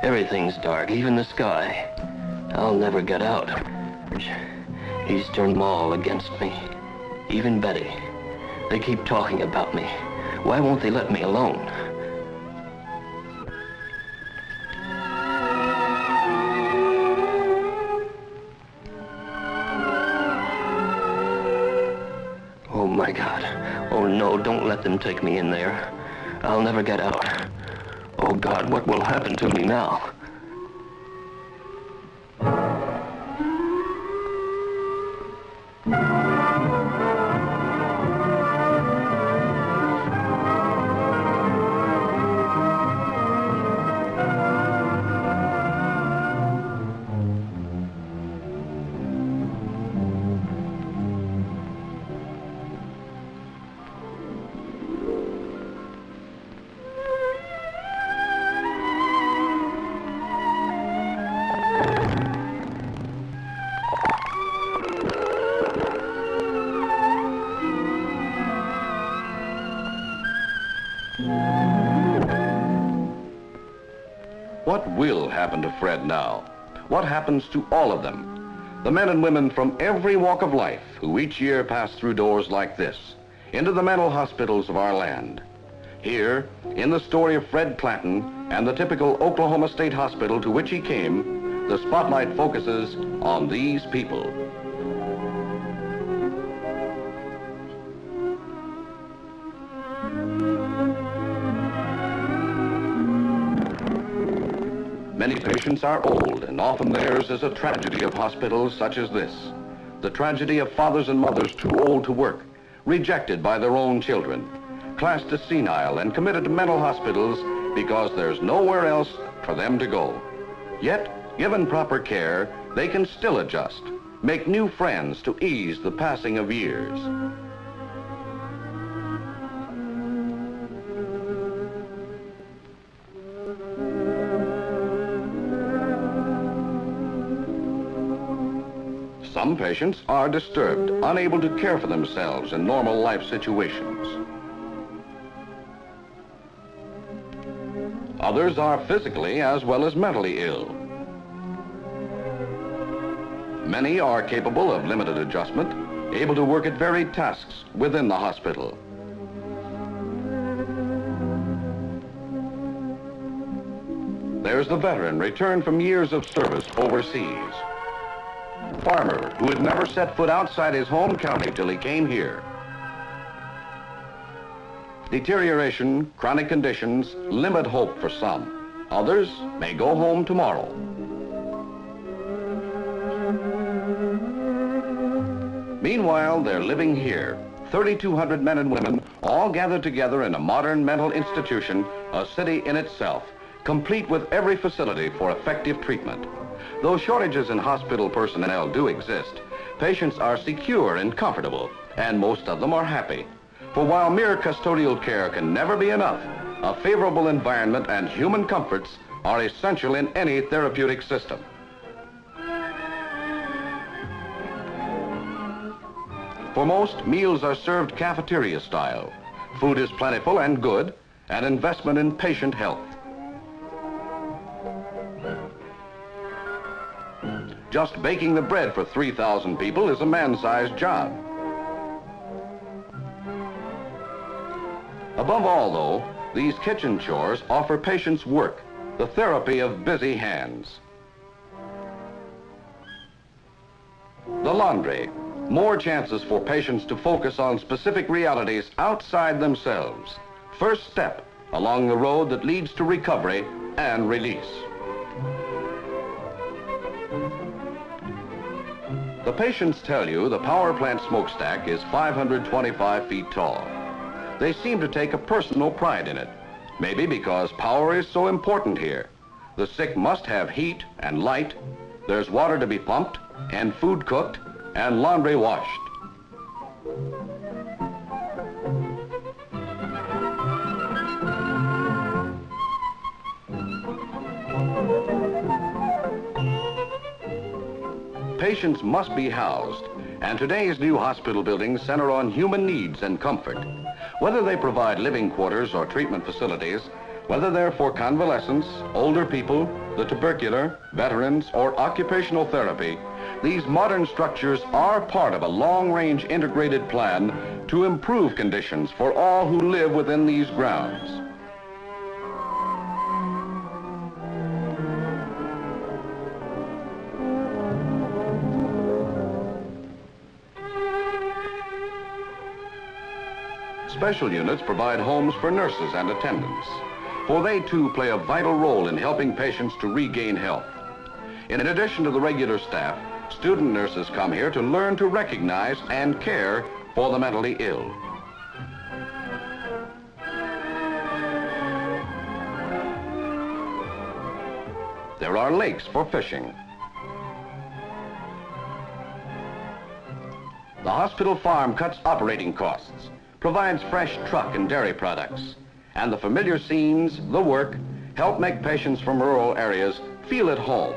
Everything's dark, even the sky. I'll never get out. He's turned them all against me. Even Betty. They keep talking about me. Why won't they let me alone? Oh my God. Oh no, don't let them take me in there. I'll never get out. Oh God, what will happen to me now? What will happen to Fred now? What happens to all of them? The men and women from every walk of life who each year pass through doors like this, into the mental hospitals of our land. Here, in the story of Fred Clanton and the typical Oklahoma State Hospital to which he came, the spotlight focuses on these people. Many patients are old, and often theirs is a tragedy of hospitals such as this. The tragedy of fathers and mothers too old to work, rejected by their own children, classed as senile and committed to mental hospitals because there's nowhere else for them to go. Yet, given proper care, they can still adjust, make new friends to ease the passing of years. Some patients are disturbed, unable to care for themselves in normal life situations. Others are physically as well as mentally ill. Many are capable of limited adjustment, able to work at varied tasks within the hospital. There's the veteran returned from years of service overseas. Farmer who had never set foot outside his home county till he came here. Deterioration, chronic conditions limit hope for some. Others may go home tomorrow. Meanwhile, they're living here. 3,200 men and women all gathered together in a modern mental institution, a city in itself, complete with every facility for effective treatment. Though shortages in hospital personnel do exist, patients are secure and comfortable, and most of them are happy. For while mere custodial care can never be enough, a favorable environment and human comforts are essential in any therapeutic system. For most, meals are served cafeteria style. Food is plentiful and good, an investment in patient health. Just baking the bread for 3,000 people is a man-sized job. Above all, though, these kitchen chores offer patients work, the therapy of busy hands. The laundry, more chances for patients to focus on specific realities outside themselves. First step along the road that leads to recovery and release. The patients tell you the power plant smokestack is 525 feet tall. They seem to take a personal pride in it, maybe because power is so important here. The sick must have heat and light, there's water to be pumped, and food cooked, and laundry washed. Patients must be housed, and today's new hospital buildings center on human needs and comfort. Whether they provide living quarters or treatment facilities, Whether they're for convalescents, older people, the tubercular, veterans, or occupational therapy, these modern structures are part of a long-range integrated plan to improve conditions for all who live within these grounds. Special units provide homes for nurses and attendants, for they too play a vital role in helping patients to regain health. In addition to the regular staff, student nurses come here to learn to recognize and care for the mentally ill. There are lakes for fishing. The hospital farm cuts operating costs, provides fresh truck and dairy products, and the familiar scenes, the work, help make patients from rural areas feel at home.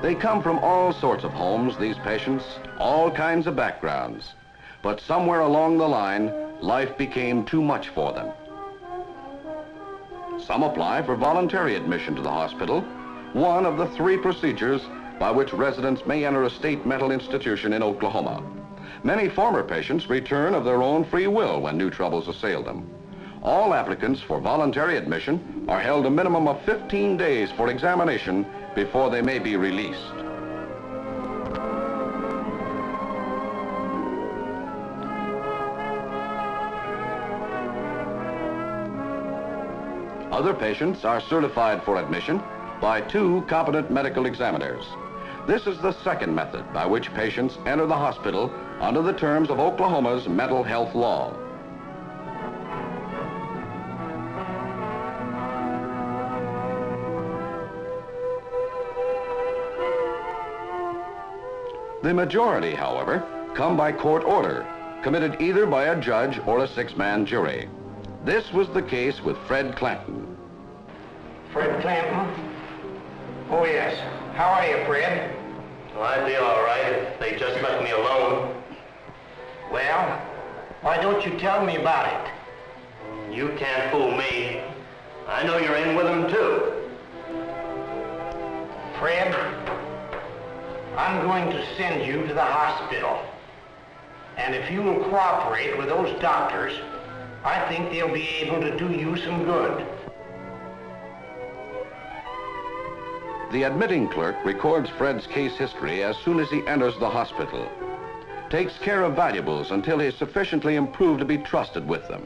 They come from all sorts of homes, these patients, all kinds of backgrounds. But somewhere along the line, life became too much for them. Some apply for voluntary admission to the hospital, one of the 3 procedures by which residents may enter a state mental institution in Oklahoma. Many former patients return of their own free will when new troubles assail them. All applicants for voluntary admission are held a minimum of 15 days for examination before they may be released. Other patients are certified for admission by 2 competent medical examiners. This is the second method by which patients enter the hospital under the terms of Oklahoma's mental health law. The majority, however, come by court order, committed either by a judge or a 6-man jury. This was the case with Fred Clanton. Fred Clanton? Oh, yes. How are you, Fred? Well, I'd be all right if they just left me alone. Well, why don't you tell me about it? You can't fool me. I know you're in with them, too. Fred, I'm going to send you to the hospital. And if you will cooperate with those doctors, I think they'll be able to do you some good. The admitting clerk records Fred's case history as soon as he enters the hospital, takes care of valuables until he is sufficiently improved to be trusted with them.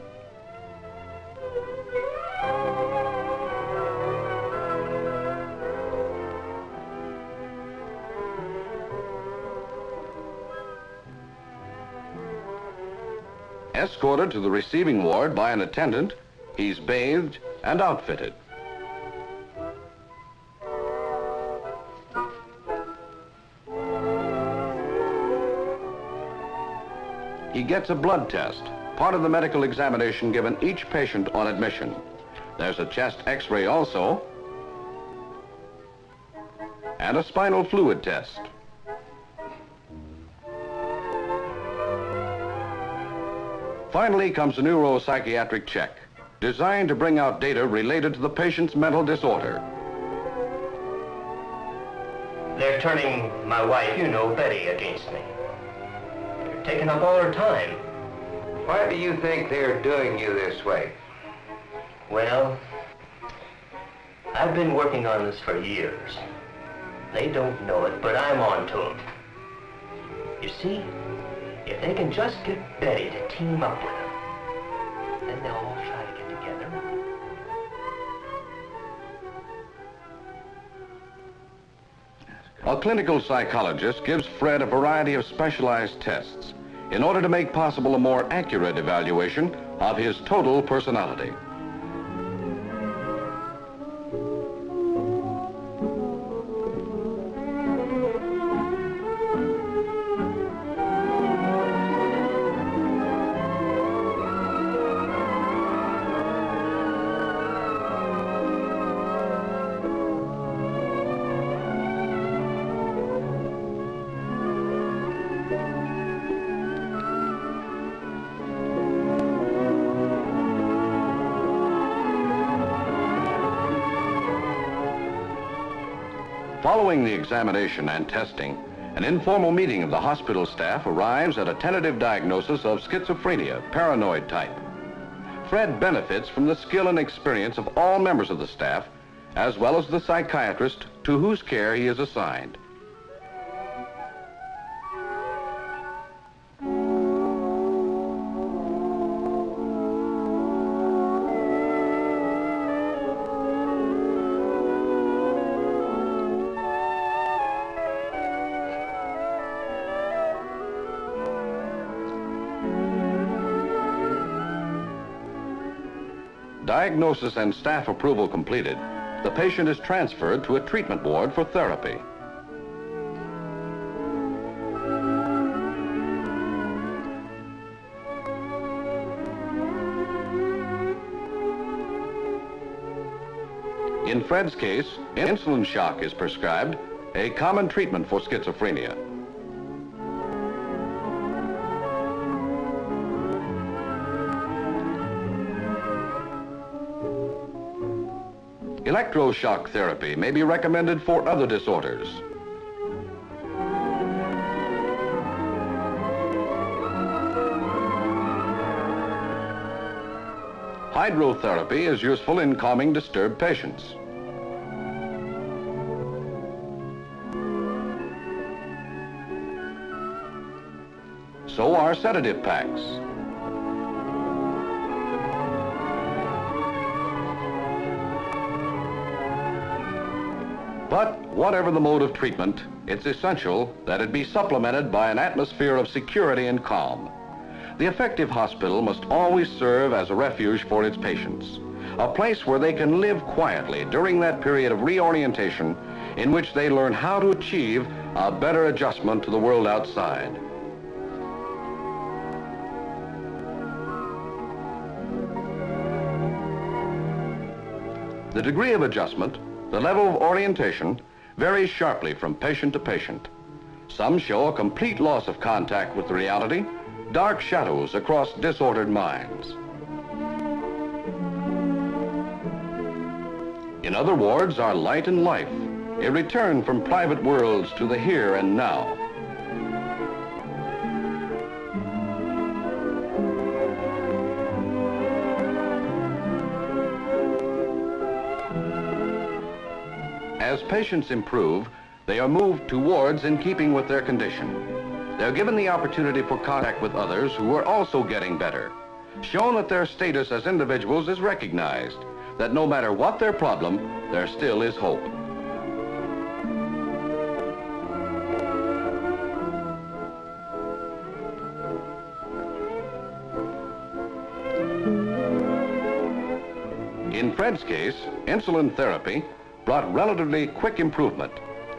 Escorted to the receiving ward by an attendant, he's bathed and outfitted. He gets a blood test, part of the medical examination given each patient on admission. There's a chest x-ray also, and a spinal fluid test. Finally comes a neuropsychiatric check, designed to bring out data related to the patient's mental disorder. They're turning my wife, you know, Betty, against me. They're taking up all her time. Why do you think they're doing you this way? Well, I've been working on this for years. They don't know it, but I'm on to them. You see, if they can just get Betty to team up with them, then they'll all try to get together. A clinical psychologist gives Fred a variety of specialized tests in order to make possible a more accurate evaluation of his total personality. Following the examination and testing, an informal meeting of the hospital staff arrives at a tentative diagnosis of schizophrenia, paranoid type. Fred benefits from the skill and experience of all members of the staff, as well as the psychiatrist to whose care he is assigned. Diagnosis and staff approval completed, the patient is transferred to a treatment ward for therapy. In Fred's case, insulin shock is prescribed, a common treatment for schizophrenia. Electroshock therapy may be recommended for other disorders. Hydrotherapy is useful in calming disturbed patients. So are sedative packs. But whatever the mode of treatment, it's essential that it be supplemented by an atmosphere of security and calm. The effective hospital must always serve as a refuge for its patients, a place where they can live quietly during that period of reorientation in which they learn how to achieve a better adjustment to the world outside. The degree of adjustment, the level of orientation, varies sharply from patient to patient. Some show a complete loss of contact with reality, dark shadows across disordered minds. In other wards are light and life, a return from private worlds to the here and now. As patients improve, they are moved to wards in keeping with their condition. They're given the opportunity for contact with others who are also getting better, shown that their status as individuals is recognized, that no matter what their problem, there still is hope. In Fred's case, insulin therapy brought relatively quick improvement.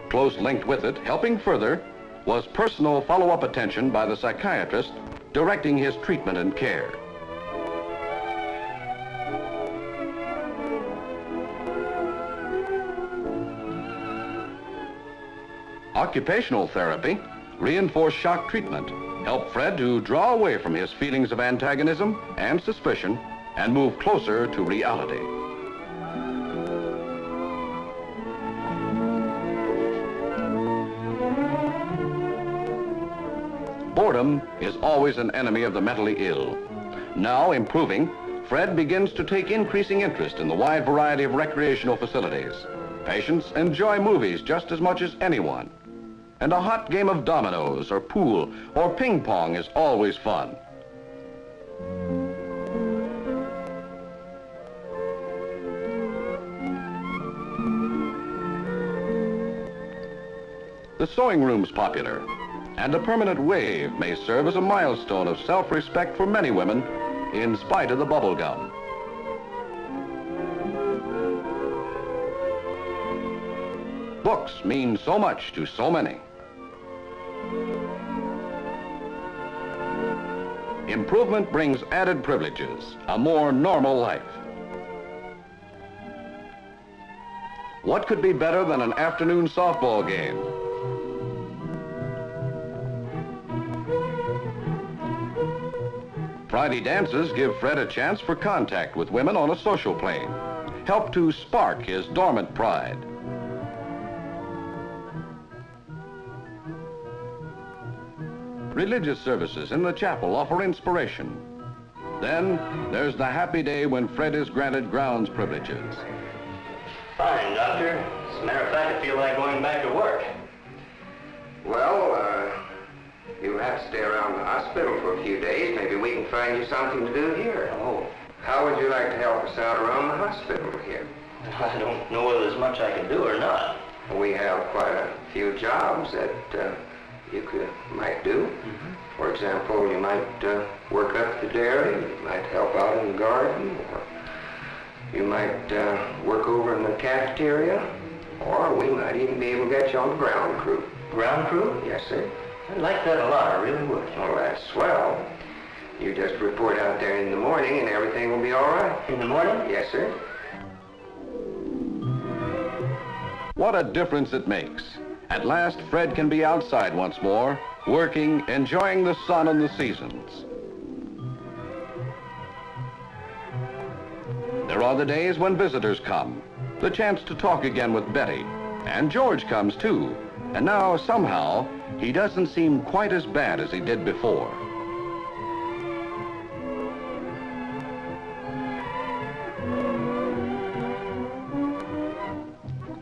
Close linked with it, helping further, was personal follow-up attention by the psychiatrist directing his treatment and care. Occupational therapy reinforced shock treatment, helped Fred to draw away from his feelings of antagonism and suspicion and move closer to reality. Boredom is always an enemy of the mentally ill. Now improving, Fred begins to take increasing interest in the wide variety of recreational facilities. Patients enjoy movies just as much as anyone. And a hot game of dominoes or pool or ping pong is always fun. The sewing room's popular, and a permanent wave may serve as a milestone of self-respect for many women in spite of the bubble gum. Books mean so much to so many. Improvement brings added privileges, a more normal life. What could be better than an afternoon softball game? Friday dances give Fred a chance for contact with women on a social plane, help to spark his dormant pride. Religious services in the chapel offer inspiration. Then there's the happy day when Fred is granted grounds privileges. Fine, Doctor. As a matter of fact, I feel like going back to work. Well, you'll have to stay around the hospital for a few days. Maybe we can find you something to do here. Oh. How would you like to help us out around the hospital here? I don't know whether there's much I can do or not. We have quite a few jobs that you might do. For example, you might work up at the dairy, you might help out in the garden, or you might work over in the cafeteria, or we might even be able to get you on the ground crew. Ground crew? Yes, sir. I'd like that a lot, I really would. Well, that's swell. You just report out there in the morning and everything will be all right. In the morning? Yes, sir. What a difference it makes. At last, Fred can be outside once more, working, enjoying the sun and the seasons. There are the days when visitors come, the chance to talk again with Betty, and George comes too. And now, somehow, he doesn't seem quite as bad as he did before.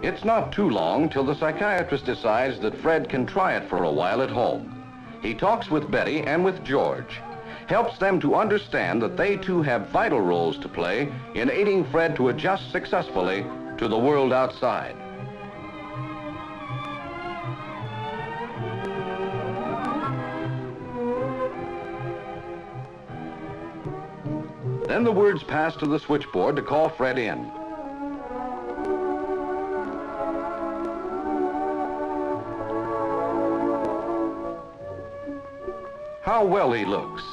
It's not too long till the psychiatrist decides that Fred can try it for a while at home. He talks with Betty and with George, helps them to understand that they too have vital roles to play in aiding Fred to adjust successfully to the world outside. Then the words pass to the switchboard to call Fred in. How well he looks.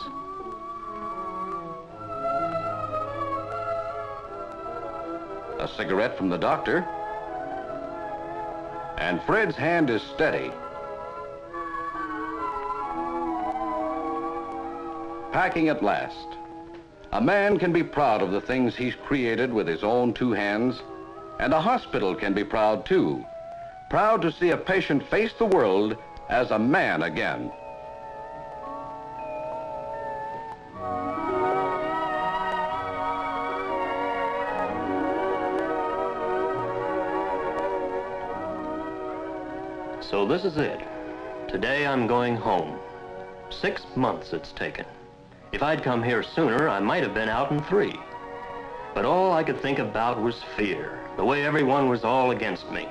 A cigarette from the doctor. And Fred's hand is steady. Packing at last. A man can be proud of the things he's created with his own two hands, and a hospital can be proud too. Proud to see a patient face the world as a man again. So this is it. Today I'm going home. 6 months it's taken. If I'd come here sooner, I might have been out in 3. But all I could think about was fear. The way everyone was all against me.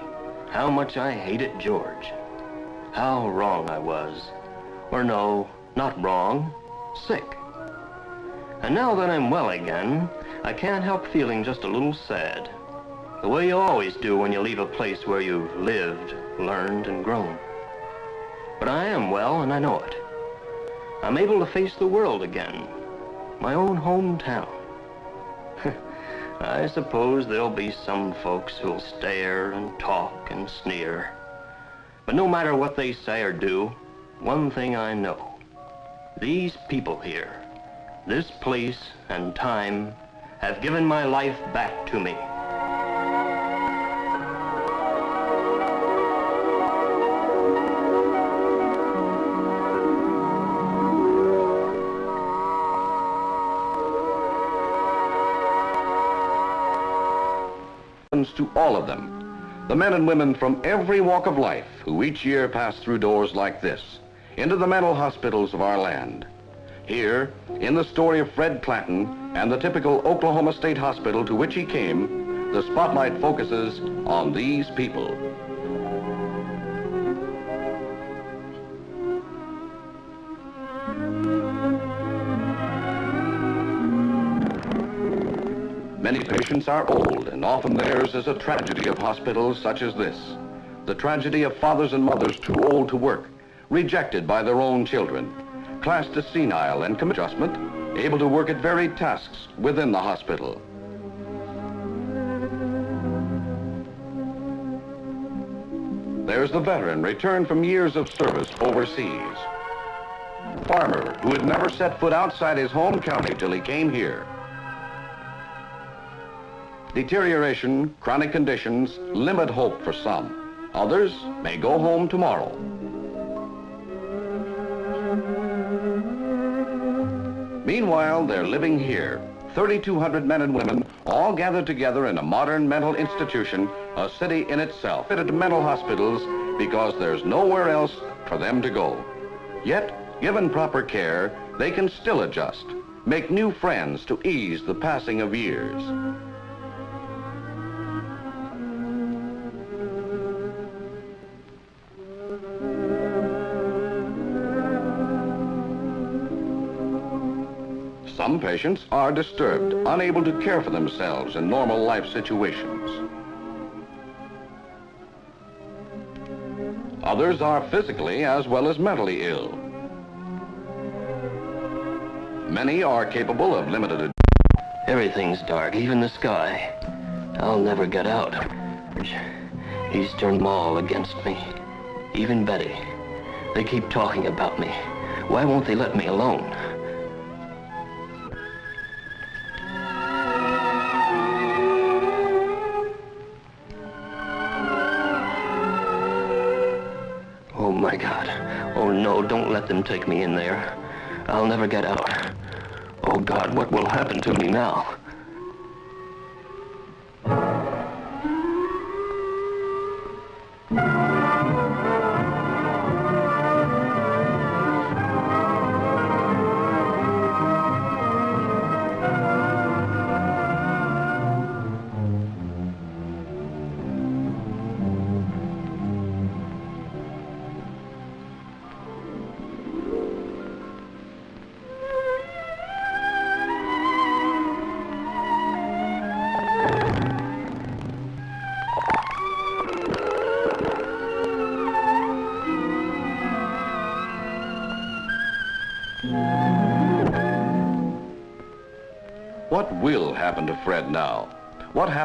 How much I hated George. How wrong I was. Or no, not wrong, sick. And now that I'm well again, I can't help feeling just a little sad. The way you always do when you leave a place where you've lived, learned, and grown. But I am well, and I know it. I'm able to face the world again, my own hometown. I suppose there'll be some folks who'll stare and talk and sneer. But no matter what they say or do, one thing I know. These people here, this place and time, have given my life back to me. To all of them, the men and women from every walk of life who each year pass through doors like this into the mental hospitals of our land. Here, in the story of Fred Clanton and the typical Oklahoma State Hospital to which he came, the spotlight focuses on these people. Many patients are old, and often theirs is a tragedy of hospitals such as this. The tragedy of fathers and mothers too old to work, rejected by their own children, classed as senile and adjustment, able to work at varied tasks within the hospital. There's the veteran returned from years of service overseas. Farmer who had never set foot outside his home county till he came here. Deterioration, chronic conditions limit hope for some. Others may go home tomorrow. Meanwhile, they're living here. 3,200 men and women, all gathered together in a modern mental institution, a city in itself, fitted to mental hospitals because there's nowhere else for them to go. Yet, given proper care, they can still adjust, make new friends to ease the passing of years. Some patients are disturbed, unable to care for themselves in normal life situations. Others are physically as well as mentally ill. Many are capable of limited... Everything's dark, even the sky. I'll never get out. He's turned them all against me. Even Betty. They keep talking about me. Why won't they let me alone? Oh my God. Oh no, don't let them take me in there. I'll never get out. Oh God, what will happen to me now? What will happen to Fred now? What happened?